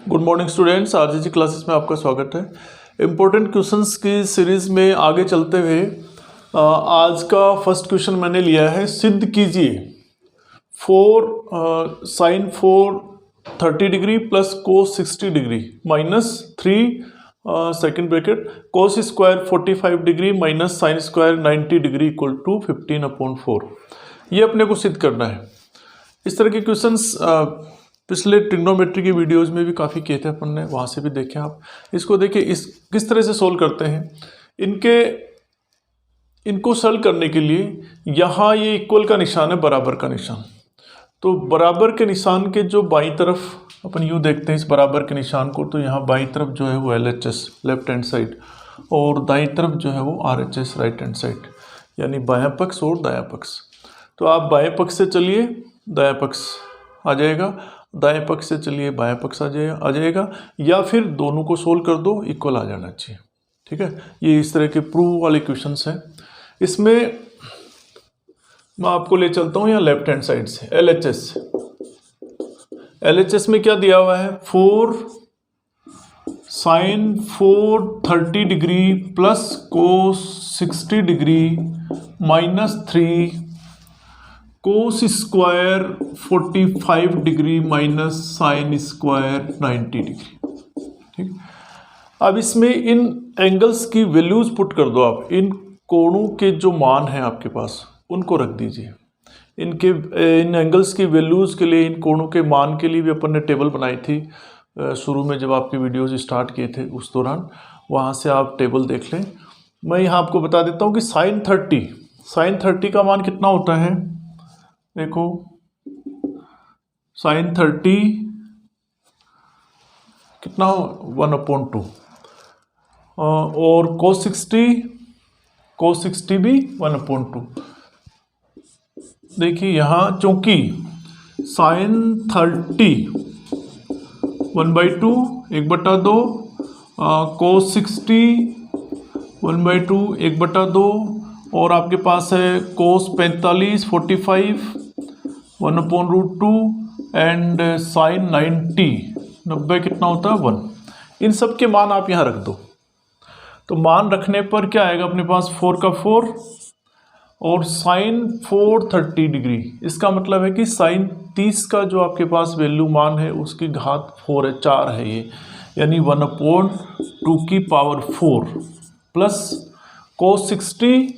Good morning students, आरजीजी classes में आपका स्वागत है। इम्पोर्टेंट क्वेश्चंस की सीरीज़ में आगे चलते हुए आज का फर्स्ट क्वेश्चन मैंने लिया है। सिद्ध कीजिए 4 sine 4 30 degree plus cos 60 degree minus 3 second bracket cos square 45 degree minus sine square 90 degree equal to 15/4। ये अपने को सिद्ध करना है। इस तरह के क्वेश्चंस पिछले ट्रिग्नोमेट्री की वीडियोस में भी काफ़ी किए थे अपन ने, वहाँ से भी देखें आप। इसको देखिए इस किस तरह से सोल्व करते हैं। इनको सॉल्व करने के लिए यहाँ ये इक्वल का निशान है, बराबर का निशान। तो बराबर के निशान के जो बाईं तरफ अपन यूँ देखते हैं इस बराबर के निशान को, तो यहाँ बाईं तरफ जो है वो LHS लेफ्ट हैंड साइड और दाईं तरफ जो है वो RHS राइट हैंड साइड, यानी बायां पक्ष और दायां पक्ष। तो आप बाएं पक्ष से चलिए दायां पक्ष आ जाएगा, दाएं पक्ष से चलिए बायां पक्ष आ जाएगा, या फिर दोनों को सोल्व कर दो, इक्वल आ जाना चाहिए। ठीक है, ये इस तरह के प्रूव वाले क्वेश्चंस हैं। इसमें मैं आपको ले चलता हूँ यहाँ लेफ्ट हैंड साइड से LHS में क्या दिया हुआ है, 4 sine 4 30 degree plus cos 60 degree minus 3 cos square 45 degree minus sine square 90 degree. ठीक, अब इसमें इन एंगल्स की वैल्यूज पुट कर दो आप। इन कोणों के जो मान हैं आपके पास उनको रख दीजिए। इन एंगल्स की वैल्यूज के लिए, इन कोणों के मान के लिए भी अपन ने टेबल बनाई थी शुरू में जब आपके वीडियोज स्टार्ट किए थे उस दौरान, वहाँ से आप टेबल देख लें। मैं यहाँ आपको बता देता हूँ कि साइन 30 का मान कितना होता है। देखो साइन 30 कितना 1/2 और कोस 60 भी 1/2। देखिए यहाँ चूंकि साइन 30 1/2 1/2, कोस 60 1/2 1/2, और आपके पास है कोस 45 45 1/√2 एंड साइन 90 कितना होता है 1। इन सब के मान आप यहाँ रख दो। तो मान रखने पर क्या आएगा अपने पास, 4 का 4 और साइन 4 30 डिग्री। इसका मतलब है कि साइन 30 का जो आपके पास वैल्यू मान है उसकी घात 4 है, 4 है ये, यानी 1/2 प्लस कोस 60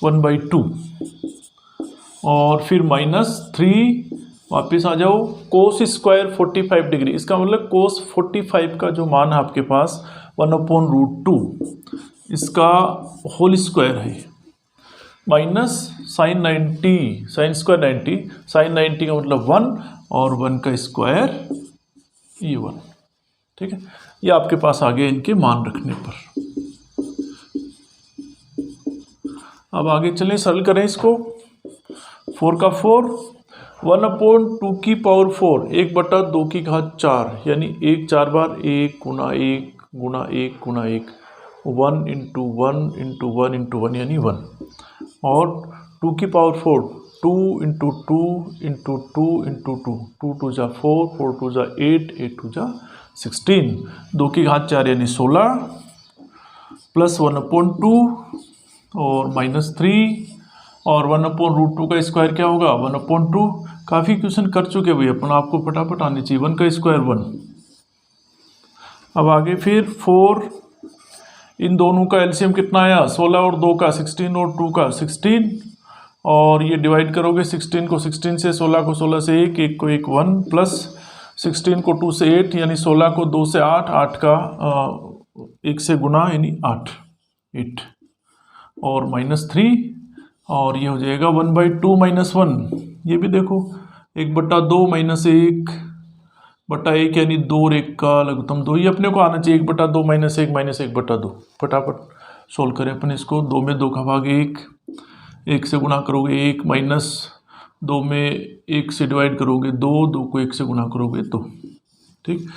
1/2 और फिर माइनस 3, वापस आ जाओ, कोस स्क्वायर 45 डिग्री। इसका मतलब कोस 45 का जो मान है आपके पास 1/√2 इसका होल स्क्वायर है, minus sine 90 sine square 90, sine 90 का मतलब 1 और 1 का स्क्वायर ये 1। ठीक है, ये आपके पास आ गया इनके मान रखने पर। अब आगे चलें, सरल करें इसको। 4 का 4 1/2 1/2 की घात 4, यानी 1 4 बार 1 गुना 1 गुना 1 गुना 1, 1 × 1 × 1 × 1 यानी 1, और 2 की पावर 4 2 × 2 × 2 × 2, 2 2 जा 4 4 2 जा 8 8 2 जा 16, 2 की घात 4 यानी 16 प्लस 1/2 और माइनस 3 और 1/√2 का स्क्वायर क्या होगा 1/2। काफ़ी क्वेश्चन कर चुके भाई अपन, आपको फटाफट आने चाहिए। 1 का स्क्वायर 1। अब आगे फिर 4, इन दोनों का एलसीएम कितना आया, 16 और 2 का 16 और 2 का 16, और ये डिवाइड करोगे 16 को 16 से, 16 को 16 से 1 1 को 1 1 प्लस 16 को 2 से 8, यानी 16 को 2 से 8 8 का 1 से गुना यानी 8 और माइनस 3, और ये हो जाएगा 1/2 माइनस 1। ये भी देखो 1/2 माइनस 1/1 यानी 2 और 1 का लघुत्तम 2। ये अपने को आना चाहिए 1/2 माइनस 1 माइनस 1/2। फटाफट सोल्व करें अपन इसको। 2 में 2 का भाग 1, 1 से गुणा करोगे 1, माइनस 2 में 1 से डिवाइड करोगे 2, 2 को 1 से गुणा करोगे 2। ठीक,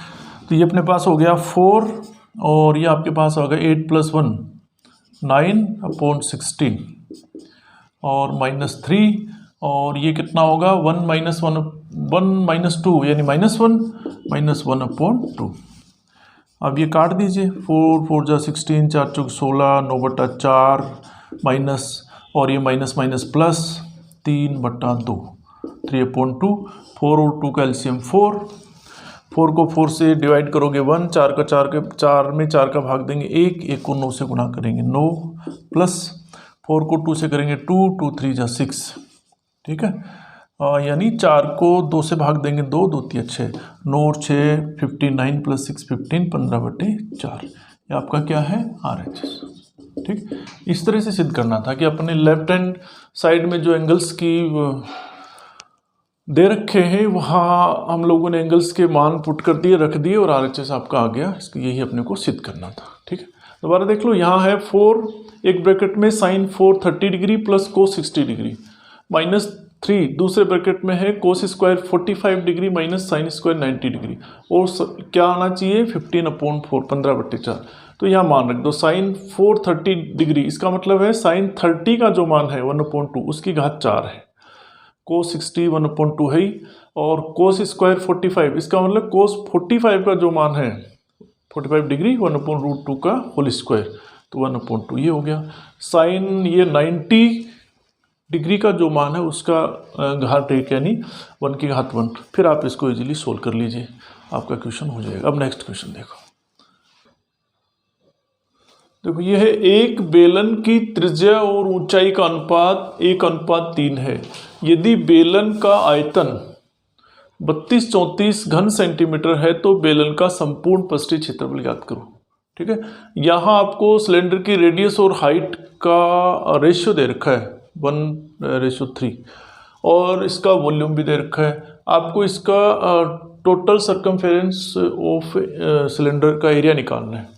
तो ये अपने पास हो गया 4, और ये आपके पास आ गया 8 + 1 9/16 और माइनस 3, और ये कितना होगा 1 - 2 यानी -1 -1/2। अब ये काट दीजिए, 4 4 जा 16, 4 चौक 16, 9/4 माइनस, और ये माइनस माइनस प्लस 3/2, 3/2। 4 और 2 का एलसीएम 4, 4 को 4 से डिवाइड करोगे 1, 4 का 4 में 4 का भाग देंगे 1, 1 को 9 से गुणा करेंगे 9, प्लस 4 को 2 से करेंगे 2, 2 3 जा 6, ठीक है। यानी 4 को 2 से भाग देंगे 2, 2 3 6, 9 और 6 59 प्लस 6 15, 15/4। ये आपका क्या है, RHS, ठीक। इस तरह से सिद्ध करना था कि अपने लेफ्ट हैंड साइड में जो एंगल्स की दे रखे हैं वहाँ हम लोगों ने एंगल्स के मान पुट कर दिए, रख दिए, और RHS आपका आ गया। इसकी यही अपने को सिद्ध करना था, ठीक है। दोबारा देख लो, यहाँ है 4 एक ब्रैकेट में sine 4 30 degree plus cos 60 degree, -3 दूसरे ब्रैकेट में है cos square 45 degree minus sine square 90 degree, और क्या आना चाहिए 15/4, 15/4। तो यहाँ मान रख दो साइन 4 30 डिग्री, इसका मतलब है साइन 30 का जो मान है 1/2 उसकी घात 4 है, कोस 60 1/2 है ही, और कोस स्क्वायर 45, इसका मतलब कोस 45 का जो मान है 45 डिग्री 1/√2 का होल स्क्वायर, तो 1/2 ये हो गया। साइन ये 90 डिग्री का जो मान है उसका घात 1 यानी 1 की घात 1। फिर आप इसको इजीली सोल्व कर लीजिए, आपका क्वेश्चन हो जाएगा। अब नेक्स्ट क्वेश्चन देखो, ये है एक बेलन की त्रिज्या और ऊंचाई का अनुपात 1:3 है। यदि बेलन का आयतन 32-34 घन सेंटीमीटर है तो बेलन का संपूर्ण पृष्ठीय क्षेत्रफल ज्ञात करो, ठीक है। यहाँ आपको सिलेंडर की रेडियस और हाइट का रेशियो दे रखा है 1:3, और इसका वॉल्यूम भी दे रखा है। आपको इसका टोटल सरकमफेरेंस ऑफ सिलेंडर का एरिया निकालना है,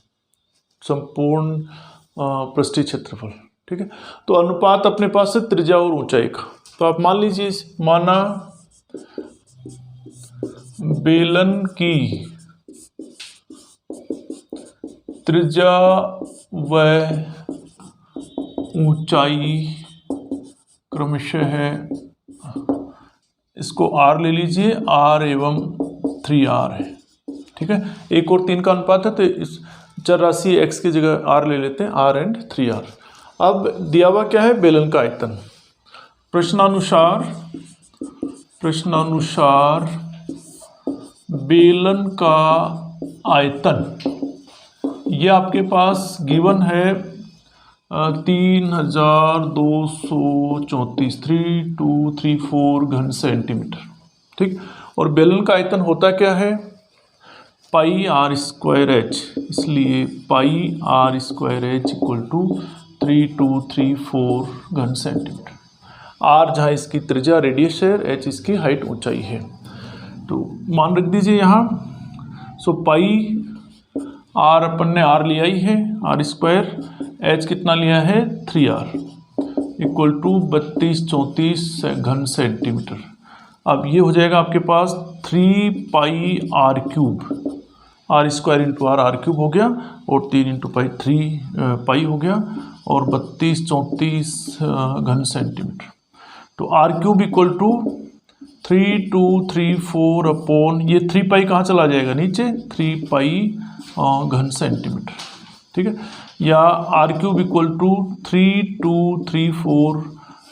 संपूर्ण पृष्ठीय क्षेत्रफल, ठीक है। तो अनुपात अपने पास है त्रिज्या और ऊंचाई का, तो आप मान लीजिए, माना बेलन की त्रिज्या व ऊंचाई क्रमशः है, इसको R ले लीजिए, R एवं 3R है, ठीक है। 1 और 3 का अनुपात है, तो इस चर राशि x की जगह R ले लेते हैं, R एंड 3R। अब दिया हुआ क्या है, बेलन का आयतन। प्रश्नानुसार बेलन का आयतन, ये आपके पास गिवन है 3234 3234 घन सेंटीमीटर, ठीक। और बेलन का आयतन होता क्या है, πr²h, इसलिए πr²h = 3234 घन सेंटीमीटर। r जहाँ इसकी त्रिज्या रेडियस है, h इसकी हाइट ऊंचाई है, तो मान रख दीजिए यहाँ। सो पाई r अपन ने r लिया ही है, r², h कितना लिया है 3r = 3234 घन सेंटीमीटर। अब ये हो जाएगा आपके पास 3πr3, r² × r हो गया, और 3 × पाई 3 पाई हो गया, और 3234 घन सेंटीमीटर। तो r³ = 3234 अपॉन ये 3 पाई कहाँ चला जाएगा, नीचे 3 पाई घन सेंटीमीटर, ठीक है। या r³ = 3234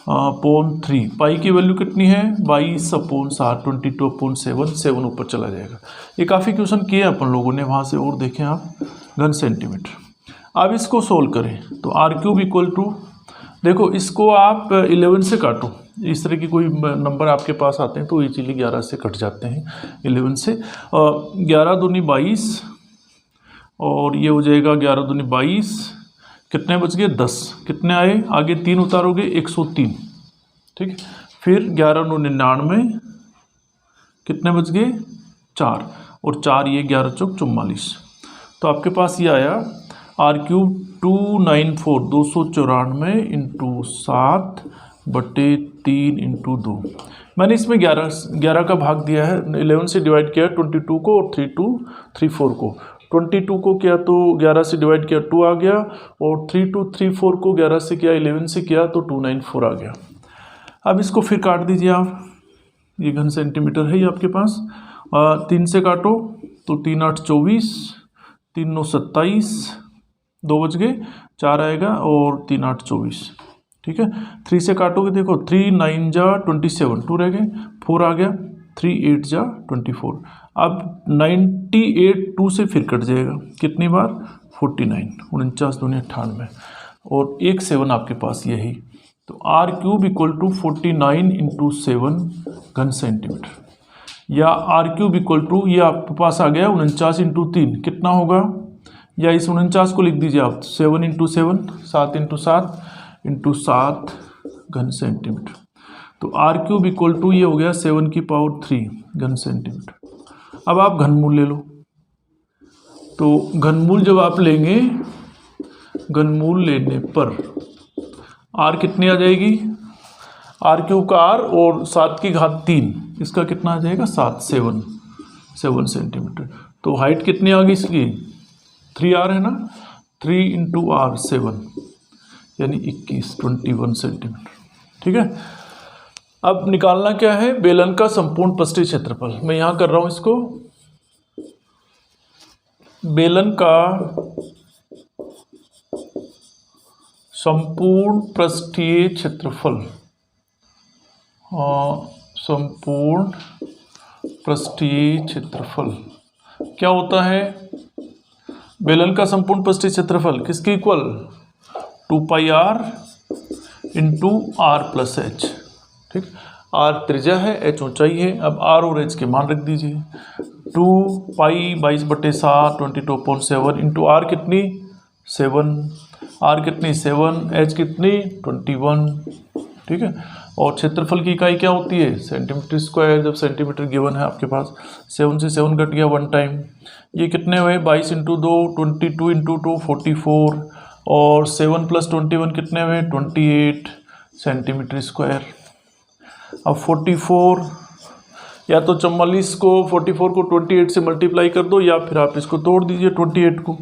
अपॉन 3, पाई की वैल्यू कितनी है 22/7, 22/7, 7 ऊपर चला जाएगा। ये काफ़ी क्वेश्चन किए अपन लोगों ने, वहाँ से और देखें आप, घन सेंटीमीटर। अब इसको सोल्व करें, तो r³ देखो, इसको आप 11 से काटो, इस तरह की कोई नंबर आपके पास आते हैं तो इजीली 11 से कट जाते हैं, 11 से 11 दूनी 22, और ये हो जाएगा 11 दूनी 22, कितने बच गए 10, कितने आए, आगे 3 उतारोगे 103, ठीक है। फिर 11 × 99, कितने बच गए 4, और 4 ये 11 चौक 44, तो आपके पास ये आया r³ 294 × 7 बटे 3 × 2। मैंने इसमें 11 का भाग दिया है, 11 से डिवाइड किया 22 को, और 3234 को। 22 को किया तो 11 से डिवाइड किया 2 आ गया, और 3234 को 11 से किया 11 से किया तो 294 आ गया। अब इसको फिर काट दीजिए आप, ये घन सेंटीमीटर है ये आपके पास, 3 से काटो तो 3 8 24, 3 9 27, 2 बच गए, 4 आएगा और 3 8 24। ठीक है, 3 से काटोगे देखो 3 9 जा 27, 2 रह गए, 4 आ गया, 3 8 जा 24। अब 98 2 से फिर कट जाएगा, कितनी बार 49, 49 दूनी 98 और एक 7 आपके पास यही। तो R cube equal to 49 into 7 घन सेंटीमीटर, या आर क्यूब इक्वल टू ये आपके पास आ गया 49 इंटू 3 कितना होगा, या इस 49 को लिख दीजिए आप 7 इंटू 7, 7 इंटू 7 इंटू 7 घन सेंटीमीटर। तो आर क्यूब इक्वल टू ये हो गया 7 की पावर 3 घन सेंटीमीटर। अब आप घनमूल ले लो, तो घनमूल जब आप लेंगे, घनमूल लेने पर आर कितनी आ जाएगी, आर क्यूब का आर और 7 की घात 3, इसका कितना आ जाएगा 7 सेंटीमीटर। तो हाइट कितनी आ गई इसकी 3r है ना, 3 इंटू आर 7 यानी 21 सेंटीमीटर। ठीक है, अब निकालना क्या है, बेलन का संपूर्ण पृष्ठीय क्षेत्रफल। मैं यहाँ कर रहा हूँ इसको, बेलन का संपूर्ण पृष्ठीय क्षेत्रफल, संपूर्ण पृष्ठीय क्षेत्रफल क्या होता है, बेलन का संपूर्ण पृष्ठीय क्षेत्रफल किसके equal, 2 pi are into are plus H. ठीक, आर त्रिज्या है, एच ऊंचाई है। अब आर और एच के मान रख दीजिए, 2 पाई 22/7 22/7 इंटू आर कितनी 7, आर कितनी 7, एच कितनी 21। ठीक है, और क्षेत्रफल की इकाई क्या होती है सेंटीमीटर स्क्वायर, जब सेंटीमीटर गिवन है आपके पास। 7 से 7 कट गया 1 टाइम, ये कितने हुए 22 इंटू 2 22 इंटू 2 44, और 7 + 21 कितने हुए 28 सेंटीमीटर स्क्वायर। अब 44 या तो 44 को 44 को 28 से मल्टीप्लाई कर दो, या फिर आप इसको तोड़ दीजिए 28 को,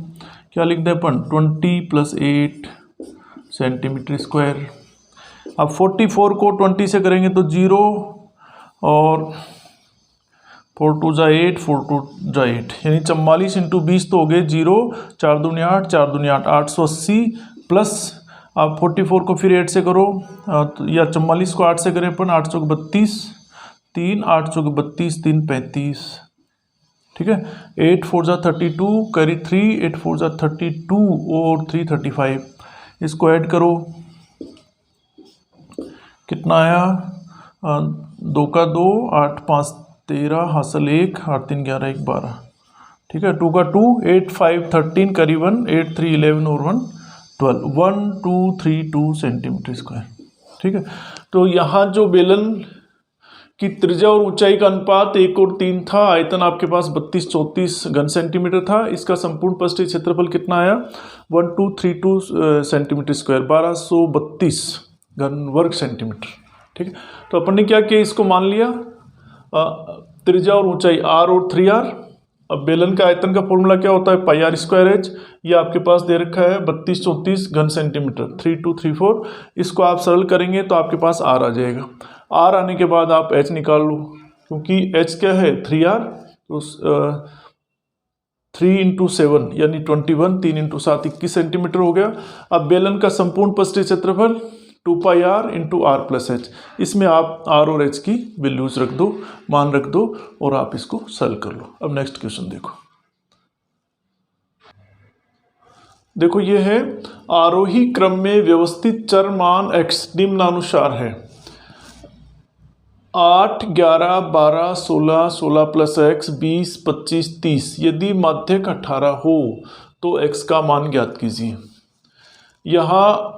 क्या लिख दें अपन 20 + 8 सेंटीमीटर स्क्वायर। अब 44 को 20 से करेंगे तो 0, और 4 2 जा 8, 4 2 जा 8, यानी 44 इंटू 20 तो हो गए 0, 4 दूनी 8, 4 दूनी 8, 880 प्लस आप 44 को फिर 8 से करो, या 44 को 8 से करें अपन, 8 चौक 32, 3 8 चौक 32, 3 35। ठीक है, 8 4 जा 32, कैरी 3, 8 4 जा 32 और 3 35, इसको ऐड करो कितना आया, 2 का 2, 8 5 13, हासिल 1, 8 3 11 1 12। ठीक है, 2 का 2, 8 5 13, करीबन 8 3 11 और 1 12, 1 2 3 2 सेंटीमीटर स्क्वायर। ठीक है, तो यहाँ जो बेलन की त्रिज्या और ऊंचाई का अनुपात 1 और 3 था, आयतन आपके पास 32 34 घन सेंटीमीटर था, इसका संपूर्ण पृष्ठीय क्षेत्रफल कितना आया 1232 सेंटीमीटर स्क्वायर, 1232 घन वर्ग सेंटीमीटर। ठीक है, तो अपन ने क्या किया, इसको मान लिया त्रिज्या और ऊंचाई r और 3r। अब बेलन का आयतन का फॉर्मूला क्या होता है पाई r² h, ये आपके पास दे रखा है 32 34 घन सेंटीमीटर, 3234। इसको आप सरल करेंगे तो आपके पास r आ जाएगा। r आने के बाद आप h निकाल लो, क्योंकि h क्या है 3r, तो 3 इंटू 7 यानी 21, 3 इंटू 7 21 सेंटीमीटर हो गया। अब बेलन का संपूर्ण पृष्ठीय क्षेत्रफल 2 pi are into are plus h, इसमें आप आर और एच की वैल्यूज रख दो, मान रख दो, और आप इसको सॉल्व कर लो। अब नेक्स्ट क्वेश्चन देखो, देखो ये है आरोही क्रम में व्यवस्थित चर मान x निम्नानुसार है 8 11 12 16 16 प्लस x 20 25 30। यदि माध्यक 18 हो तो x का मान ज्ञात कीजिए। यहाँ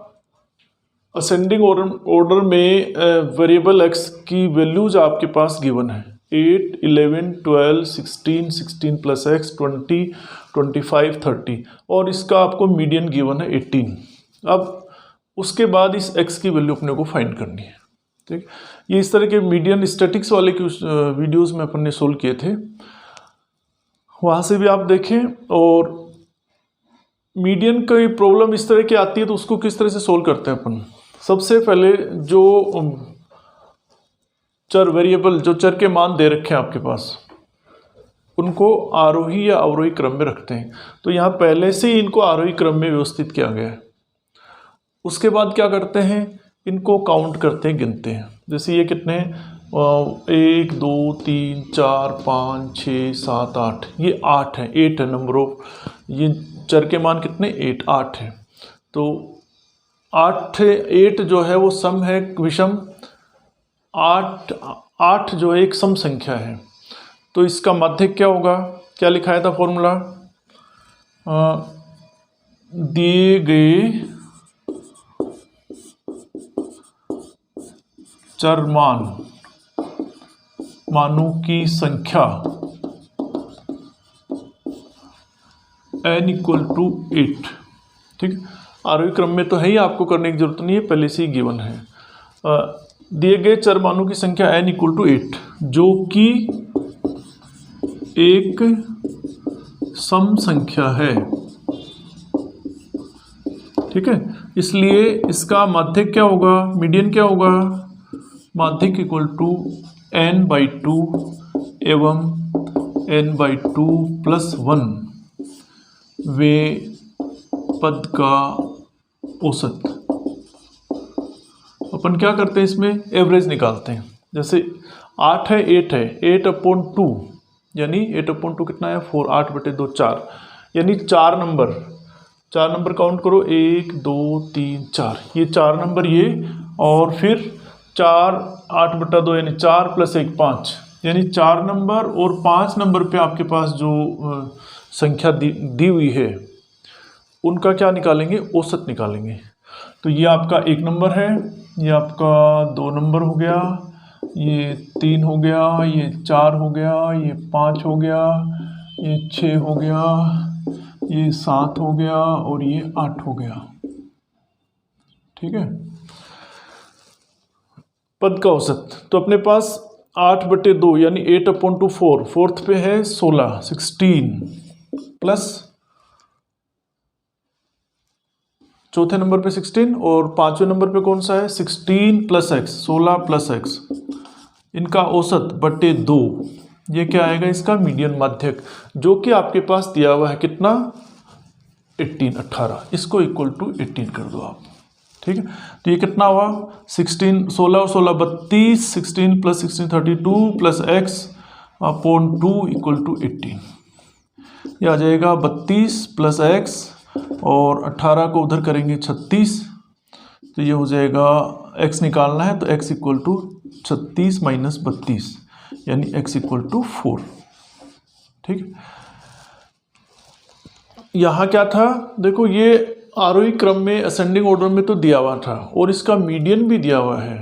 असेंडिंग ऑर्डर में वेरिएबल x की वैल्यूज आपके पास गिवन है 8 11 12 16 16 प्लस x 20 25 30, और इसका आपको मीडियन गिवन है 18। अब उसके बाद इस x की वैल्यू अपने को फाइंड करनी है। ठीक, ये इस तरह के मीडियन स्टैटिक्स वाले वीडियोस में अपन ने सोल्व किए थे, वहाँ से भी आप देखें। और मीडियन की प्रॉब्लम इस तरह की आती है तो उसको किस तरह से सोल्व करते हैं अपन। सबसे पहले जो चर वेरिएबल, जो चर के मान दे रखे हैं आपके पास, उनको आरोही या अवरोही क्रम में रखते हैं। तो यहाँ पहले से ही इनको आरोही क्रम में व्यवस्थित किया गया है। उसके बाद क्या करते हैं, इनको काउंट करते हैं, गिनते हैं। जैसे ये कितने हैं, 1 2 3 4 5 6 7 8, ये 8 है, 8 है नंबर ऑफ, ये चर के मान कितने 8 है। तो 8 जो है वो सम है, विषम 8 जो है एक सम संख्या है। तो इसका माध्यक क्या होगा, क्या लिखाया था फॉर्मूला, दिए गए चर मानों की संख्या n = 8। ठीक, आरोही क्रम में तो है ही, आपको करने की जरूरत नहीं है, पहले से ही गिवन है। दिए गए चर मानों की संख्या n = 8 जो कि एक सम संख्या है। ठीक है, इसलिए इसका माध्यक क्या होगा, मीडियन क्या होगा, माध्यक = n/2 एवं n/2 + 1 वे पद का औसत। अपन क्या करते हैं, इसमें एवरेज निकालते हैं। जैसे 8 है, 8/2 यानी 8/2 कितना है 4, 8/2 4, यानी 4 नंबर काउंट करो, 1 2 3 4, ये 4 नंबर ये, और फिर 4 8/2 यानी 4 + 1 5, यानी 4 नंबर और 5 नंबर पे आपके पास जो संख्या दी हुई है उनका क्या निकालेंगे, औसत निकालेंगे। तो ये आपका 1 नंबर है, ये आपका 2 नंबर हो गया, ये 3 हो गया, ये 4 हो गया, ये 5 हो गया, ये 6 हो गया, ये 7 हो गया और ये 8 हो गया। ठीक है, पद का औसत। तो अपने पास 8/2 यानी 8/2 4, फोर्थ पे है 16 प्लस चौथे नंबर पे 16 और पांचवें नंबर पे कौन सा है 16 + x, 16 + x, इनका औसत बटे 2, ये क्या आएगा, इसका मीडियन माध्यक, जो कि आपके पास दिया हुआ है कितना 18, इसको = 18 कर दो आप। ठीक है, तो ये कितना हुआ 16 16 और 16 32, 16 + 16 32 + x/2 = 18, ये आ जाएगा 32 + x और 18 को उधर करेंगे 36, तो ये हो जाएगा, x निकालना है तो x = 36 - 32 यानी x = 4। ठीक, यहाँ क्या था, देखो ये आरोही क्रम में असेंडिंग ऑर्डर में तो दिया हुआ था और इसका मीडियन भी दिया हुआ है।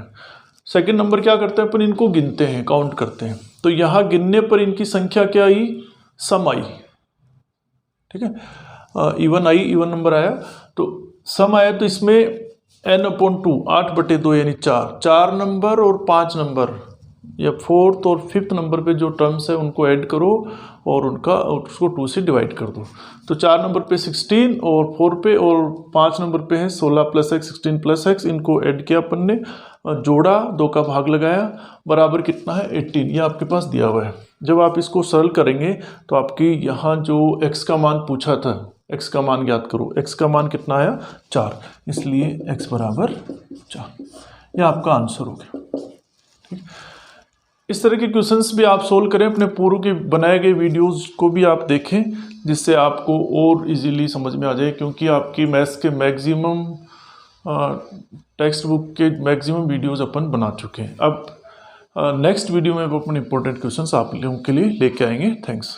सेकंड नंबर क्या करते हैं अपन, इनको गिनते हैं, काउंट करते हैं। तो यहाँ गिनने पर इनकी संख्या क्या आई, सम आई। ठीक है, इवन नंबर आया, तो सम आया, तो इसमें n/2 8/2 यानी 4 नंबर और 5 नंबर या 4th और 5th नंबर पे जो टर्म्स है उनको ऐड करो और उसको 2 से डिवाइड कर दो। तो 4 नंबर पे 16 और 4 पे और 5 नंबर पे है 16 + x, 16 + x, इनको ऐड किया अपन ने, जोड़ा, 2 का भाग लगाया, बराबर कितना है 18, ये आपके पास दिया हुआ है। जब आप इसको सरल करेंगे तो आपकी यहाँ जो x का मान पूछा था, x का मान ज्ञात करो, x का मान कितना आया 4, इसलिए x = 4, यह आपका आंसर हो गया। ठीक, इस तरह के क्वेश्चंस भी आप सोल्व करें, अपने पूर्व के बनाए गए वीडियोस को भी आप देखें, जिससे आपको और इजीली समझ में आ जाए, क्योंकि आपकी मैथ्स के मैक्सिमम टेक्स्ट बुक के मैक्सिमम वीडियोस अपन बना चुके हैं। अब नेक्स्ट वीडियो में अपन इंपॉर्टेंट क्वेश्चंस आप लोगों के लिए लेके आएंगे। थैंक्स।